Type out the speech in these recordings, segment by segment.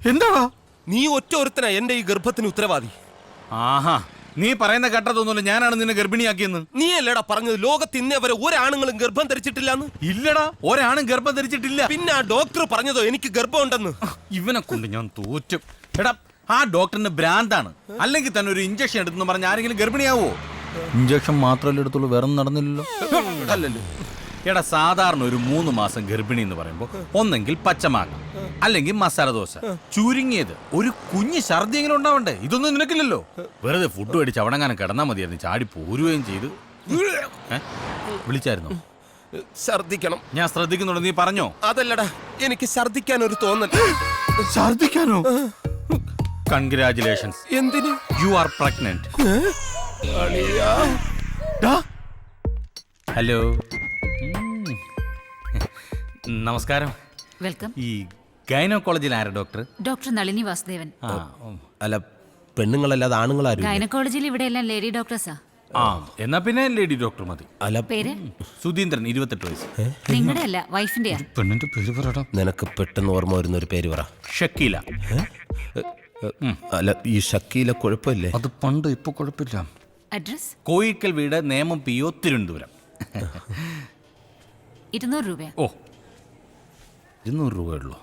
എന്താടാ നീ ഒറ്റ ഒരുത്തനാ എന്റെ ഈ ഗർഭത്തിന് ഉത്തരവാദി. ആഹാ, നീ പറയുന്ന കേട്ടതൊന്നുമില്ല. ഞാനാണ് നിന്നെ ഗർഭിണിയാക്കിയെന്ന്. നീ അല്ലടാ പറഞ്ഞത് ലോകത്ത് ഇന്നേ വരെ ഒരാണുങ്ങളും ഗർഭം ധരിച്ചിട്ടില്ലാന്ന്? ഇല്ലടാ, ഒരാണും ഗർഭം ധരിച്ചിട്ടില്ല. പിന്നെ ആ ഡോക്ടർ പറഞ്ഞതോ എനിക്ക് ഗർഭമുണ്ടെന്ന്? ഇവനെ കൊണ്ട് ഞാൻ തോറ്റു. എടാ, ആ ഡോക്ടറിന് ഭ്രാന്താണ്. അല്ലെങ്കിൽ തന്നെ ഒരു ഇഞ്ചക്ഷൻ എടുത്തെന്ന് പറഞ്ഞ ആരെങ്കിലും ഗർഭിണിയാവോ? ഇഞ്ചക്ഷൻ മാത്രമല്ലേ എടുത്തുള്ളൂ, വേറെ നടന്നില്ലല്ലോ. അല്ലല്ലോ. എടാ, സാധാരണ ഒരു 3 മാസം ഗർഭിണി എന്ന് പറയുമ്പോൾ ഒന്നെങ്കിൽ പച്ചമാങ്ങ അല്ലെങ്കിൽ മസാല ദോശ, ചുരുങ്ങിയത് ഒരു കുഞ്ഞ് ഛർദി എങ്കിലും ഉണ്ടാവണ്ടേ? ഇതൊന്നും നിനക്കില്ലല്ലോ. വെറുതെ ഫുഡ് മേടിച്ച് അവിടെങ്ങാനും കിടന്നാൽ മതിയായിരുന്നു. ചാടി പോരുകയും ചെയ്ത്. വിളിച്ചായിരുന്നോ? ഛർദിക്കണം. ഞാൻ ശ്രദ്ധിക്കുന്നുണ്ട്, നീ പറഞ്ഞോ? അതല്ലടാ, എനിക്ക് ഛർദിക്കാൻ ഒരു തോന്നൽ. ഛർദിക്കാനോ? കൺഗ്രാറ്റുലേഷൻസ്. എന്തിന്? You are pregnant. ഹലോ, നമസ്കാരം. വെൽക്കം. ഈ ഗൈനക്കോളജിൽ ആരാ ഡോക്ടർ? ഡോക്ടർ നളിനി വാസുദേവൻ. അല്ല, പെണ്ണുങ്ങളല്ലാതെ ആണുങ്ങളാരും? ഗൈനക്കോളജിയിൽ ഇവിടെ എല്ലാം ലേഡി ഡോക്ടേഴ്സാ. ആ, എന്നാ പിന്നെ ലേഡി ഡോക്ടർ മതി. അല്ല, പേര്? സുധീന്ദ്രൻ, 28 വയസ്സ്. നിങ്ങളുടെ അല്ല, വൈഫിന്റെയാ. പെണ്ണിന്റെ പേര് പറയടാ. നിനക്ക് പെട്ടെന്ന് ഓർമ്മ വരുന്ന ഒരു പേര് പറ. ഷക്കീല. അല്ല, ഈ ഷക്കീല കുഴപ്പമില്ലേ? അത് പണ്ട്, ഇപ്പൊ കുഴപ്പമില്ല. അഡ്രസ്? കോയിക്കൽ വീട്, നേമം PO, തിരുവനന്തപുരം. 200 രൂപയാ. ഓ, 200 രൂപയുള്ളൂ.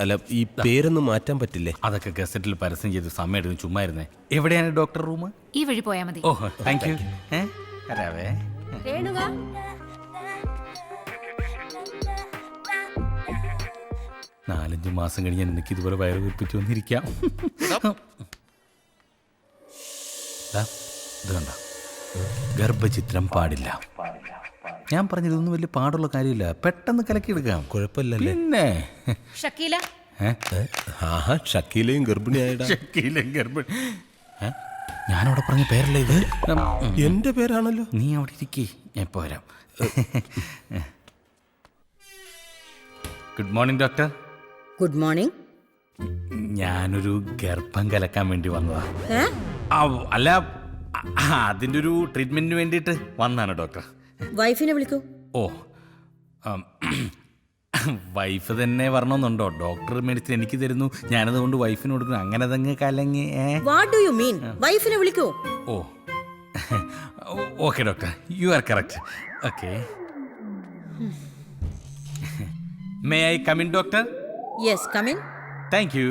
അല്ല, ഈ പേരൊന്നും മാറ്റാൻ പറ്റില്ലേ? അതൊക്കെ ഗസറ്റിൽ പരസ്യം ചെയ്ത് സമയം ചുമ്മാ ഇരുന്നേ. എവിടെയാണ് ഡോക്ടർ റൂം? ഈ വഴി പോയാൽ മതി. ഓഹോ, താങ്ക് യു. വരാവേ. 4-5 മാസം കഴിഞ്ഞ് എനിക്ക് ഇതുപോലെ വയറ് വീർപ്പിച്ചു വന്നിരിക്കാം. ഇത് കണ്ട, ഗർഭചിത്രം പാടില്ല. ഞാൻ പറഞ്ഞതൊന്നും വലിയ പാടുള്ള കാര്യമില്ല, പെട്ടെന്ന് കലക്കിയെടുക്കാം. കുഴപ്പമില്ലല്ലേ? പിന്നെ ഷക്കീല. ആഹാ, ഷക്കീലയും ഗർഭിണിയായിടാ. ഷക്കീലയും ഗർഭിണി. ഞാനവിടെ പറഞ്ഞ പേരല്ലേ ഇത്? എന്റെ പേരാണല്ലോ. നീ അവിടെ ഇരിക്കേ, ഞാൻ ഇപ്പോൾ വരാം. Good morning doctor. Good morning. ഞാനൊരു ഗർഭം കലക്കാൻ വേണ്ടി വന്നതാ. അല്ല, അതിൻ്റെ ഒരു ട്രീറ്റ്മെന്റിന് വേണ്ടിയിട്ട് വന്നാണ് ഡോക്ടർ. വൈഫിനെ വിളിക്കൂ. ഓ, വൈഫ് തന്നെ വരണമെന്നുണ്ടോ? ഡോക്ടർ മെഡിസിൻ എനിക്ക് തരുന്നു, ഞാനതുകൊണ്ട് വൈഫിന് കൊടുക്കുന്നു. അങ്ങനെ അതങ്ങ് കലങ്ങി. What do you mean? വൈഫിനെ വിളിക്കൂ. ഓ, okay doctor, you are correct. Okay, may I come in doctor? Yes, come in. Thank you.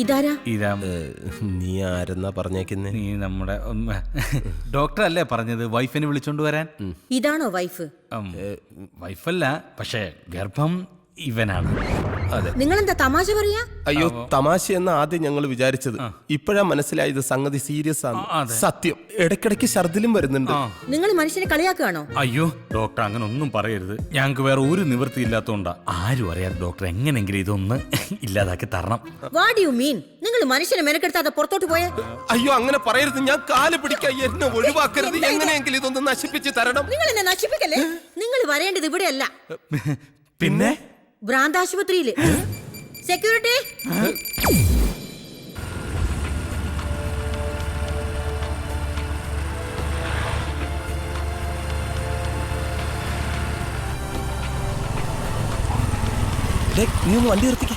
ഇതാരാ? ഇതാ. നീ ആരെന്നാ പറഞ്ഞേക്കുന്നേ? നീ നമ്മുടെ ഡോക്ടർ അല്ലേ പറഞ്ഞത് വൈഫിനെ വിളിച്ചോണ്ട് വരാൻ? ഇതാണോ വൈഫ്? വൈഫല്ല, പക്ഷേ ഗർഭം ഇവനാണ്. അതെ. നിങ്ങളെന്താ തമാശ പറയാ? അയ്യോ, തമാശ എന്ന ആദ്യം ഞങ്ങൾ വിചാരിച്ചത്. ഇപ്പോഴാ മനസ്സിലായത് സംഗതി സീരിയസ് ആണ്. സത്യം, ഇടയ്ക്കിടയ്ക്ക് ഛർദിലും വരുന്നുണ്ട്. നിങ്ങൾ മനുഷ്യനെ കളിയാക്കുകയാണോ? അയ്യോ ഡോക്ടർ, അങ്ങനെ ഒന്നും പറയരുത്. ഞങ്ങൾക്ക് വേറെ ഒരു നിവൃത്തി ഇല്ലാത്തോണ്ടാ. ആരും അറിയാതെ ഡോക്ടർ എങ്ങനെങ്കിലും ഇതൊന്ന് ഇല്ലാതാക്കി തരണം. What you mean? നിങ്ങൾ മനുഷ്യനെ മെനക്കെടുത്താതെ പുറത്തോട്ട് പോയേ? അയ്യോ, അങ്ങനെ പറയരുത്. ഞാൻ കാല് പിടിക്കാൻ, എന്നെ ഒഴിവാക്കരുത്. എങ്ങനെയെങ്കിലും ഇതൊന്ന് നശിപ്പിച്ച് തരണം. നിങ്ങൾ എന്നെ നശിപ്പിക്കല്ലേ. നിങ്ങൾ വരേണ്ടത് ഇവിടെയല്ല, പിന്നെ ഭ്രാന്താശുപത്രിയില്. സെക്യൂരിറ്റി, നീ ഒന്ന് വണ്ടി നിർത്തിക്ക.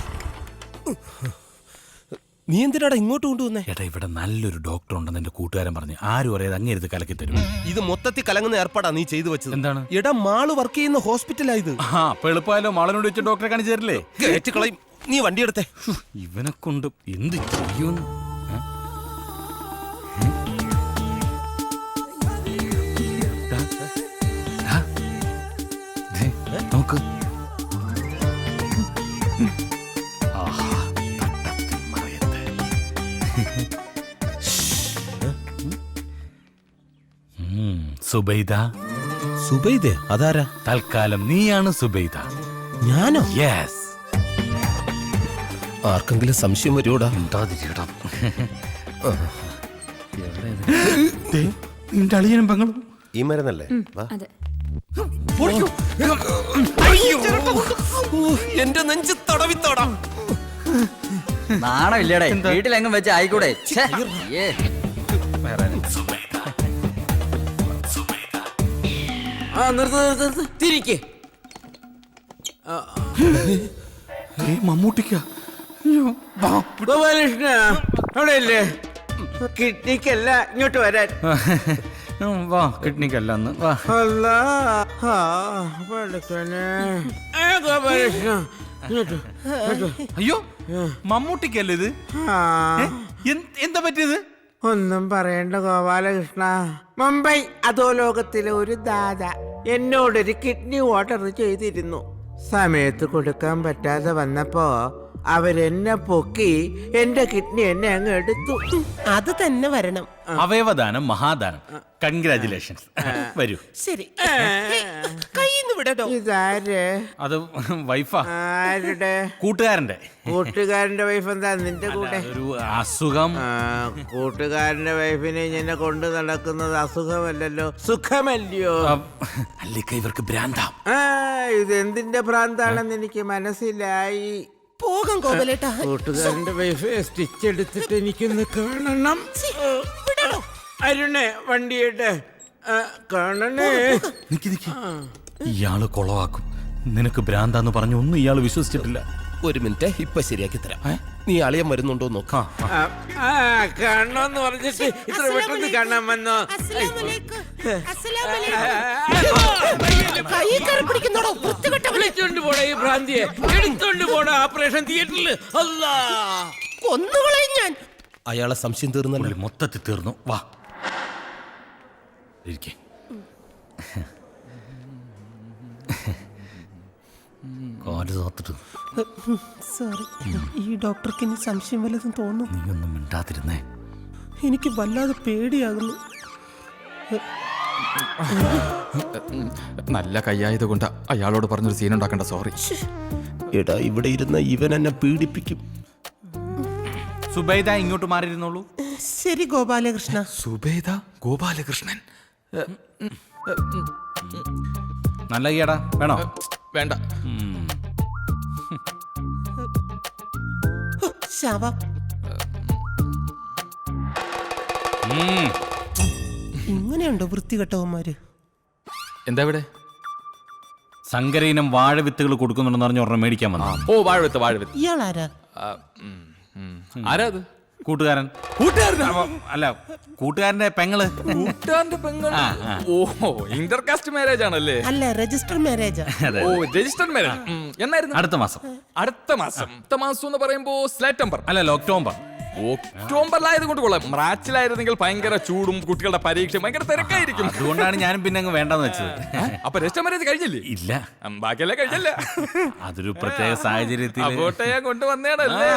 നീ എന്തിനാടാ ഇങ്ങോട്ട് കൊണ്ടുവന്നേ? ഏട്ടാ, ഇവിടെ നല്ലൊരു ഡോക്ടർ ഉണ്ടെന്ന് എന്റെ കൂട്ടുകാരൻ പറഞ്ഞു. ആരും അറിയാതെ അങ്ങേരുത് കലക്കി തരും. ഇത് മൊത്തത്തിൽ കലങ്ങുന്ന ഏർപ്പാടാ നീ ചെയ്തു വെച്ചത്. എന്താണ്? എടാ, മാള് വർക്ക് ചെയ്യുന്ന ഹോസ്പിറ്റലാ ഇത്. അപ്പൊ എളുപ്പമായാലോ, മാളനോട് വെച്ച് ഡോക്ടറെ കാണിച്ചു തരില്ലേ? കളയും. നീ വണ്ടി എടുത്തേ. ഇവനെ കൊണ്ട് എന്ത് ചെയ്യുമെന്ന്. നോക്ക്. സുബൈദ. സുബൈദേ? അതാരാ? തൽക്കാലം നീയാണ് സുബൈദ. ഞാനോ? യെസ്. ആർക്കെങ്കിലും സംശയം വരുവോടാ? നിന്റെ അളിയനും പെങ്ങളും ഈ മരുന്നല്ലേ? അതെ. എന്റെ നെഞ്ച് തടവിത്തോടാം. നാണമില്ലടേ, വീട്ടിലെങ്ങും വെച്ച് ആയിക്കൂടെ? തിരിക്കേ മമ്മൂട്ടിക്ക ഗോപാലകൃഷ്ണ അവിടെയല്ലേ? കിഡ്നിക്കല്ല ഇങ്ങോട്ട് വരാൻ. വാ കിഡ്നിക്കല്ല അന്ന് വാ. അല്ലാ, ആ, പടച്ചോനെ. ഗോപാലകൃഷ്ണ ഇങ്ങോട്ട്, ഇങ്ങോട്ട്. അയ്യോ മമ്മൂട്ടിക്കല്ലേ ഇത്? ആ, എന്താ പറ്റിയത്? ഒന്നും പറയണ്ട ഗോപാലകൃഷ്ണ. മുംബൈ അധോലോകത്തിലെ ഒരു ദാദ എന്നോടൊരു കിഡ്നി ഓർഡർ ചെയ്തിരുന്നു. സമയത്ത് കൊടുക്കാൻ പറ്റാതെ വന്നപ്പോ അവരെന്നെ പൊക്കി എന്റെ കിഡ്നി എന്നെ അങ്ങ് എടുത്തു. അത് തന്നെ വരണം. അവയവദാനം മഹാദാനം. കൺഗ്രാചുലേഷൻസ്. വരൂ. ശരി, കയ്യിന്ന് വിടട്ടോ. ഇതാര്? അത് വൈഫാ. ആരുടെ? കൂട്ടുകാരന്റെ. കൂട്ടുകാരന്റെ വൈഫ് എന്താ നിന്റെ കൂടെ? ഒരു അസുഖം. കൂട്ടുകാരന്റെ വൈഫിനെ ഇങ്ങനെ കൊണ്ടു നടക്കുന്നത് അസുഖമല്ലല്ലോ, സുഖമല്ലയോ? അല്ലിക്ക ഇവർക്ക് ഭ്രാന്താം. ഇതെന്തിന്റെ ഭ്രാന്താണെന്ന് എനിക്ക് മനസ്സിലായി. പോകാം ഗോപാലേട്ടാ. കൂട്ടുകാരന്റെ വൈഫ് സ്റ്റിച്ച് എടുത്തിട്ട് എനിക്കൊന്ന് കാണണം. അരുണേ വണ്ടിയുടെ കാണണേ. നിക്ക് നിക്ക്. ഇയാള് കൊളവാക്കും. നിനക്ക് ഭ്രാന്താന്ന് പറഞ്ഞു ഒന്നും ഇയാള് വിശ്വസിച്ചിട്ടില്ല. ഒരു മിനിറ്റ്, ഇപ്പൊ ശരിയാക്കി തരാം. നീ അളിയൻ വരുന്നുണ്ടോ നോക്കാം. കാണണമെന്ന് പറഞ്ഞിട്ട് ഇത്ര പെട്ടെന്ന് കാണാൻ വന്നോ? വിളിച്ചോണ്ട് പോടാ ഈ ഭ്രാന്തിയെ, എടുത്തോണ്ട് പോടാ ഓപ്പറേഷൻ തിയേറ്ററിൽ. അല്ലാ, കൊന്നുകളയും ഞാൻ. അയാളെ സംശയം തീർന്നല്ലോ. പുള്ളി മൊത്തത്തിൽ തീർന്നു. വാ ഇരിക്കെ. കാല് തോത്തിട്ട്. സോറി, ഈ ഡോക്ടർക്ക് ഇനി സംശയം വല്ലതും തോന്നുന്നു. നീ ഒന്നും മിണ്ടാതിരുന്നേ. എനിക്ക് വല്ലാതെ പേടിയാകുന്നു. നല്ല കയ്യായത് കൊണ്ട് അയാളോട് പറഞ്ഞൊരു സീൻ ഉണ്ടാക്കണ്ട. സോറി. എടാ, ഇവിടെ ഇരുന്ന ഇവൻ എന്നെ പീഡിപ്പിക്കും. സുബൈദ ഇങ്ങോട്ട് മാറിയിരുന്നോളൂ. ശരി ഗോപാലകൃഷ്ണ. സുബേദ ഗോപാലകൃഷ്ണൻ. നല്ല ഈടാ വേണോ? വേണ്ട. ശവ. ഇങ്ങനെയുണ്ടോ വൃത്തികെട്ടവന്മാര്? എന്താ ഇവിടെ? സങ്കരയിനം വാഴവിത്തുകൾ കൊടുക്കുന്നുണ്ടെന്ന് പറഞ്ഞ ഒരെണ്ണം മേടിക്കാൻ വന്നു. ഓ, വാഴവിത്ത് വാഴവിത്ത്. ഇയാളാരാ? ആരാ അത്? കൂട്ടുകാരൻ. അല്ല, കൂട്ടുകാരന്റെ പെങ്ങള്. കൂട്ടുകാരന്റെ പെങ്ങൾ. ഓ, ഇന്റർകാസ്റ്റ് മാരേജ് ആണല്ലേ? അല്ല, രജിസ്റ്റർ മാരേജാ. ഓ, രജിസ്റ്റർ മാരേജ്. എന്നായിരുന്നു? അടുത്ത മാസം. അടുത്ത മാസം എന്ന് പറയുമ്പോ സെപ്റ്റംബർ അല്ലല്ലോ, ഒക്ടോബർ. ഒക്ടോബറിലായത് കൊണ്ട് കൊള്ളാം. മാർച്ചിലായിരുന്നെങ്കിൽ ഭയങ്കര ചൂടും കുട്ടികളുടെ പരീക്ഷ ഭയങ്കര തിരക്കായിരിക്കും. അതുകൊണ്ടാണ് ഞാനും പിന്നെ അങ്ങ് വേണ്ടെന്ന് വെച്ചത്. അപ്പൊ രജിസ്റ്റർ മാരേജ് കഴിഞ്ഞില്ലേ? ഇല്ല, ബാക്കിയല്ലേ കഴിഞ്ഞല്ല. അതൊരു പ്രത്യേക സാഹചര്യത്തിൽ അങ്ങോട്ടേ ഞാൻ കൊണ്ടുവന്നേടല്ലേ.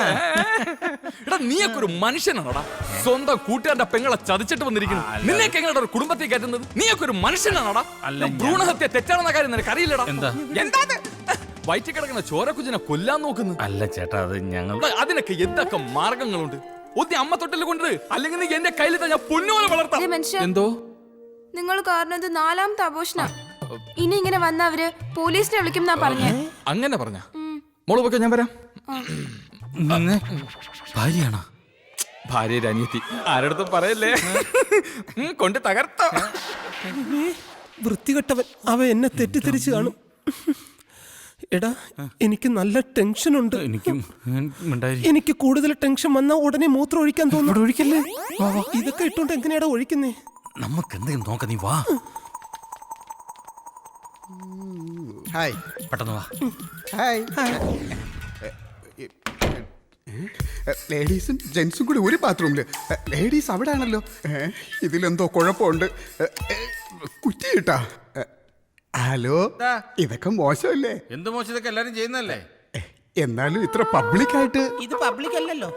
എടാ, നീയൊക്കെ ഒരു മനുഷ്യനാണോടാ? സ്വന്തം കൂട്ടുകാരുടെ പെങ്ങളെ ചതിച്ചിട്ട് വന്നിരിക്കുന്നു. നിന്നെയൊക്കെ എങ്ങനെ ഒരു കുടുംബത്തിൽ കയറ്റുന്നത്? നീയൊക്കെ ഒരു മനുഷ്യനാണോടാ? അല്ല, ഭ്രൂണഹത്യ തെറ്റാണെന്ന കാര്യം നിനക്ക് അറിയില്ലടാ. എന്താ? വയറ്റിൽ കിടക്കുന്ന ചോരക്കുഞ്ഞിനെ കൊല്ലാൻ നോക്കുന്നു. അല്ല ചേട്ടാ, അത് ഞങ്ങൾ. അതിനൊക്കെ എന്തൊക്കെ മാർഗങ്ങളുണ്ട്? ഒത്തി അമ്മ തൊട്ടിൽ കൊണ്ട്, അല്ലെങ്കിൽ നീ എന്റെ കയ്യിൽ ഞാൻ പൊന്നുപോലെ വളർത്താം. എന്തോ നിങ്ങൾ കാരണം ഇത് 4ാമത്തെ ആഘോഷണ. ഇനി ഇങ്ങനെ വന്ന അവര് പോലീസിനെ വിളിക്കും എന്നാ പറഞ്ഞേ. അങ്ങനെ പറഞ്ഞ മോള് പോക്കെ, ഞാൻ വരാം. ഭാര്യയാണോ? ഭാര്യ അനിയത്തി. ആരടുത്തും പറയല്ലേ. കൊണ്ട് തകർത്ത വൃത്തികെട്ടവൻ. അവ എന്നെ തെറ്റിദ്ധരിച്ചു കാണും. എടാ, എനിക്ക് നല്ല ടെൻഷൻ ഉണ്ട്. എനിക്ക് കൂടുതൽ ടെൻഷൻ വന്നാൽ ഉടനെ മൂത്രം ഒഴിക്കാൻ തോന്നുന്നു. ഒഴിക്കല്ലേ? ഇതൊക്കെ ഇട്ടോണ്ട് എങ്ങനെയാടാ ഒഴിക്കുന്നേ? നമുക്ക് എന്തെങ്കിലും നോക്കാം. നീ വാ. ഹായ്. പെട്ടെന്ന് വാ. ഹായ്. ലേഡീസും ജെന്റ്സും കൂടി ഒരു ബാത്റൂമില്. ലേഡീസ് അവിടെ ആണല്ലോ. ഇതിലെന്തോ കുഴപ്പമുണ്ട്. കുറ്റി കിട്ടാ. ഹലോ, ഇതൊക്കെ മോശമല്ലേ? എന്ത് മോശം? ഇതൊക്കെ എല്ലാരും ചെയ്യുന്നല്ലേ. എന്നാലും ഇത്ര പബ്ലിക്കായിട്ട്. ഇത് പബ്ലിക് അല്ലല്ലോ.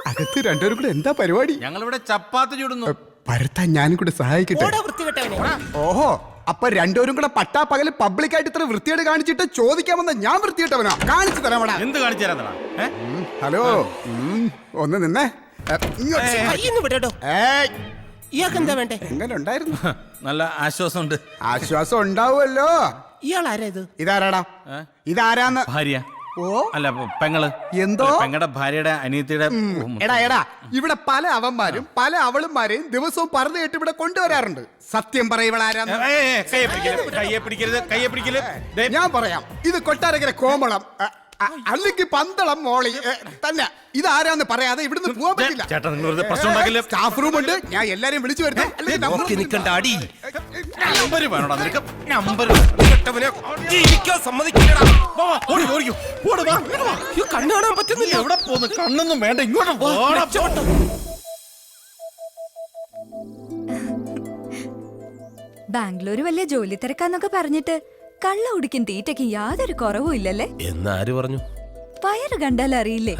അകത്ത് രണ്ടുപേരും കൂടെ എന്താ പരിപാടി? ഞങ്ങളിവിടെ ചപ്പാത്തി ചൂടുന്നു. പരത്താൻ ഞാനും കൂടെ സഹായിക്കട്ടെ. ഓഹോ, അപ്പൊ രണ്ടുപേരും കൂടെ പട്ടാ പകല് പബ്ലിക്കായിട്ട് ഇത്ര വൃത്തിയോട് കാണിച്ചിട്ട് ചോദിക്കാൻ വന്ന ഞാൻ വൃത്തിയിട്ടവനാ? കാണിച്ചു തരാമടാ. എന്ത് കാണിച്ചു തരാ? ഹലോ, ഒന്ന് നിന്നേ. ഇയാൾക്കെന്താ വേണ്ടേ? എങ്ങനെ ഉണ്ടായിരുന്നു? നല്ല ആശ്വാസമുണ്ട്. ആശ്വാസം ഉണ്ടാവുമല്ലോ. ഇയാളാരാ ഇത്? ഇതാരാടാ? ഇതാരാന്ന്? ഭാര്യ. ഓ അല്ല പെങ്ങള് എന്തോ? പെങ്ങളുടെ ഭാര്യയുടെ അനിയത്തിയുടെ എടാ ഇവിടെ പല അവന്മാരും പല അവളുമാരെയും ദിവസവും പറഞ്ഞു കേട്ട് ഇവിടെ കൊണ്ടുവരാറുണ്ട്. സത്യം പറയവളാരാന്ന് കയ്യെ പിടിക്കരുത് ദേ, ഞാൻ പറയാം. ഇത് കൊട്ടാരക്കര കോമളം അല്ലെങ്കിൽ പന്തളം മോളി തന്നെ. ഇതാരാന്ന് പറയാതെ ഇവിടുന്ന് പോകാൻ പറ്റില്ല. ചേട്ടാ നിങ്ങൾ വെറുതെ പ്രശ്നം ഉണ്ടാക്കില്ല. സ്റ്റാഫ് റൂം ഉണ്ട്, ഞാൻ എല്ലാരെയും വിളിച്ചു വരുത്താം. അല്ലെങ്കിൽ number- നിൽക്കണ്ട അടി നമ്പർ വേണോടാ നിനക്ക് നമ്പർ കണ്ണു കാണാൻ പറ്റുന്നില്ല. എവിടെ പോന്ന് കണ്ണൊന്നും വേണ്ട ഇങ്ങോട്ട് പോടാ. ബാംഗ്ലൂര് വലിയ ജോലി തിരക്കാന്നൊക്കെ പറഞ്ഞിട്ട് കള്ള കുടിക്കും തീറ്റയ്ക്കും യാതൊരു കുറവും ഇല്ലല്ലേ? എന്നാര് പറഞ്ഞു? വയറ് കണ്ടാൽ അറിയില്ലേ?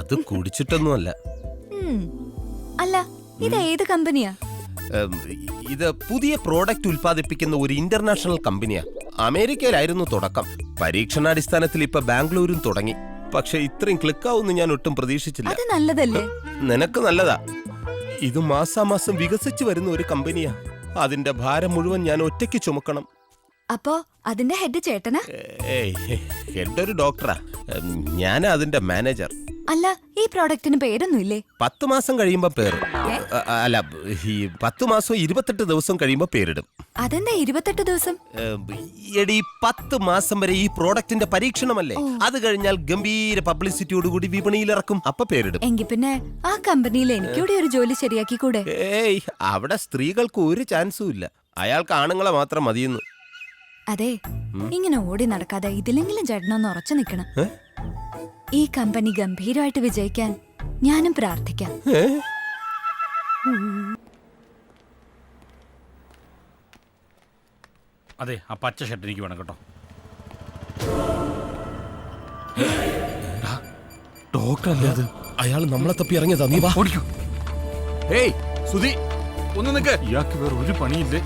അത് കുടിച്ചിട്ടൊന്നുമല്ല. അല്ല ഇത് ഏത് കമ്പനിയാ? ഇത് പുതിയ പ്രോഡക്റ്റ് ഉൽപ്പാദിപ്പിക്കുന്ന ഒരു ഇന്റർനാഷണൽ കമ്പനിയാ. അമേരിക്കയിലായിരുന്നു തുടക്കം. പരീക്ഷണാടിസ്ഥാനത്തിൽ ഇപ്പൊ ബാംഗ്ലൂരും തുടങ്ങി. പക്ഷെ ഇത്രയും ക്ലിക്കാവുന്ന് ഞാൻ ഒട്ടും പ്രതീക്ഷിച്ചില്ല. അത് നല്ലതല്ലേ? നിനക്ക് നല്ലതാ. ഇത് മാസാമാസം വികസിച്ചു വരുന്ന ഒരു കമ്പനിയാ. അതിന്റെ ഭാരം മുഴുവൻ ഞാൻ ഒറ്റയ്ക്ക് ചുമക്കണം. അപ്പോ അതിന്റെ ഹെഡ് ചേട്ടനാ? എന്റെ ഒരു ഡോക്ടറാ. ഞാനാ അതിന്റെ മാനേജർ. അല്ല ഈ പ്രോഡക്റ്റിന് പേരൊന്നും ഇല്ലേ? 10 മാസം കഴിയുമ്പോ പേര് അല്ല ഈ 10 മാസം 28 ദിവസം കഴിയുമ്പോ പേരിടും. അതെന്താ 28 ദിവസം? എടി 10 മാസം വരെ ഈ പ്രോഡക്റ്റിന്റെ പരീക്ഷണമല്ലേ. അത് കഴിഞ്ഞാൽ ഗംഭീര പബ്ലിസിറ്റിയോടുകൂടി വിപണിയിൽ ഇറക്കും. അപ്പൊ പേരിടും. എങ്കിൽ പിന്നെ ആ കമ്പനിയിൽ എനിക്കൂടെ ഒരു ജോലി ശരിയാക്കി കൂടെ? ഏയ് അവിടെ സ്ത്രീകൾക്ക് ഒരു ചാൻസും ഇല്ല. അയാൾക്ക് ആണുങ്ങളെ മാത്രം മതിയെന്ന്. അതെ ഇങ്ങനെ ഓടി നടക്കാതെ ഇതിലെങ്കിലും ചേട്ടനൊന്ന് ഉറച്ചു നിൽക്കണം. ഈ കമ്പനി ഗംഭീരമായിട്ട് വിജയിക്കാൻ ഞാനും പ്രാർത്ഥിക്കാം. അതെ ആ പച്ച ഷർട്ട് എനിക്ക് വേണം കേട്ടോ. ഡോക്ടർ അല്ലേ അത്? അയാൾ നമ്മളെ തപ്പി ഇറങ്ങിയതാ. നീ വാ. ഓടിക്കൂ. ഏയ് സുധി ഒന്ന് നിക്ക്. ഇയാൾക്ക് വേറെ ഒരു പണിയില്ലേ.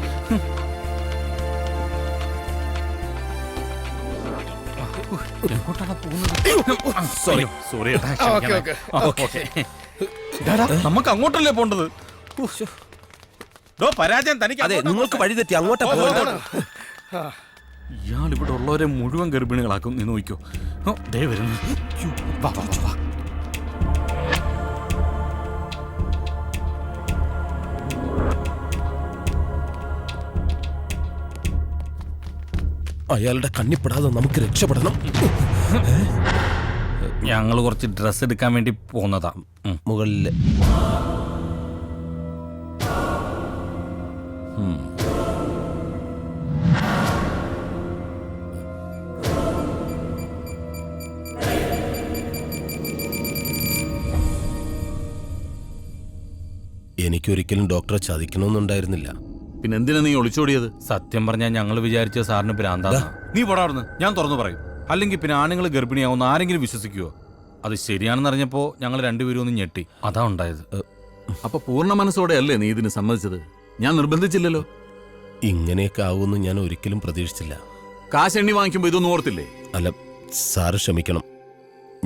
നമുക്ക് അങ്ങോട്ടല്ലേ പോണ്ടത്? പരാജയം തനിക്ക്. അതെ നിങ്ങൾക്ക് വഴി തെറ്റി അങ്ങോട്ടാ പോയത്. ഇയാൾ ഇവിടെ ഉള്ളവരെ മുഴുവൻ ഗർഭിണികളാക്കും. നീ നോക്കിക്കോ. ദേ വരുന്നു. വാ, വാ, വാ. അയാളുടെ കണ്ണിപ്പെടാതെ നമുക്ക് രക്ഷപ്പെടണം. ഞങ്ങൾ കുറച്ച് ഡ്രസ് എടുക്കാൻ വേണ്ടി പോന്നതാ. മുകളില് എനിക്കൊരിക്കലും ഡോക്ടറെ ചതിക്കണമെന്നുണ്ടായിരുന്നില്ല. പിന്നെ എന്തിനാ നീ ഒളിച്ചോടിയത്? സത്യം പറഞ്ഞാൽ ഞങ്ങൾ വിചാരിച്ച സാറിന് ഭ്രാന്താ. നീ പോടാർന്ന്. ഞാൻ തുറന്നു പറയും. അല്ലെങ്കിൽ പിന്നെ ആണുങ്ങൾ ഗർഭിണിയാവുന്ന ആരെങ്കിലും വിശ്വസിക്കുവോ? അത് ശരിയാണെന്ന് അറിഞ്ഞപ്പോ ഞങ്ങൾ രണ്ടുപേരും ഒന്ന് ഞെട്ടി. അതാ ഉണ്ടായത്. അപ്പൊ പൂർണ്ണ മനസ്സോടെ അല്ലേ നീ ഇതിന് സമ്മതിച്ചത്? ഞാൻ നിർബന്ധിച്ചില്ലല്ലോ. ഇങ്ങനെയൊക്കെ ആവുമെന്ന് ഞാൻ ഒരിക്കലും പ്രതീക്ഷിച്ചില്ല. കാശ് എണ്ണി വാങ്ങിക്കുമ്പോ ഇതൊന്നും ഓർത്തില്ലേ? അല്ല സാറ് ക്ഷമിക്കണം.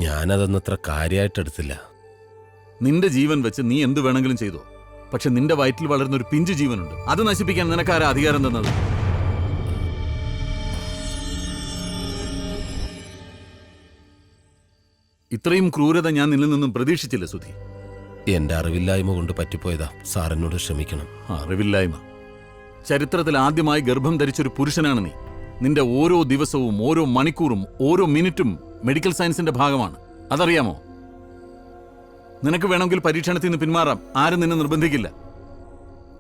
ഞാനതൊന്നത്ര കാര്യമായിട്ടെടുത്തില്ല. നിന്റെ ജീവൻ വെച്ച് നീ എന്ത് വേണമെങ്കിലും ചെയ്തോ. പക്ഷെ നിന്റെ വയറ്റിൽ വളരുന്ന ഒരു പിഞ്ചു ജീവനുണ്ട്. അത് നശിപ്പിക്കാൻ നിനക്കാരാ അധികാരം തന്നത്? ഇത്രയും ക്രൂരത ഞാൻ നിന്നിൽ നിന്നും പ്രതീക്ഷിച്ചില്ല സുധി. എന്റെ അറിവില്ലായ്മ കൊണ്ട് പറ്റിപ്പോയതാ. സാറിനോട് ക്ഷമിക്കണം. അറിവില്ലായ്മ? ചരിത്രത്തിൽ ആദ്യമായി ഗർഭം ധരിച്ചൊരു പുരുഷനാണ് നീ. നിന്റെ ഓരോ ദിവസവും ഓരോ മണിക്കൂറും ഓരോ മിനിറ്റും മെഡിക്കൽ സയൻസിന്റെ ഭാഗമാണ്. അതറിയാമോ? നിനക്ക് വേണമെങ്കിൽ പരീക്ഷണത്തിൽ നിന്ന് പിന്മാറാം. ആരും നിന്നെ നിർബന്ധിക്കില്ല.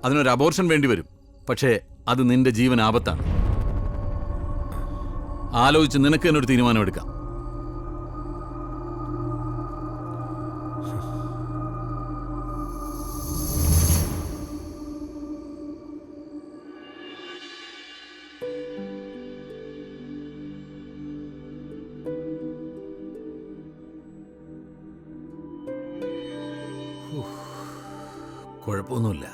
അതിനൊരു അബോർഷൻ വേണ്ടി വരും. പക്ഷേ അത് നിന്റെ ജീവൻ ആപത്താണ്. ആലോചിച്ച് നിനക്ക് എന്നൊരു തീരുമാനമെടുക്കാം. കുഴപ്പമൊന്നുമില്ല.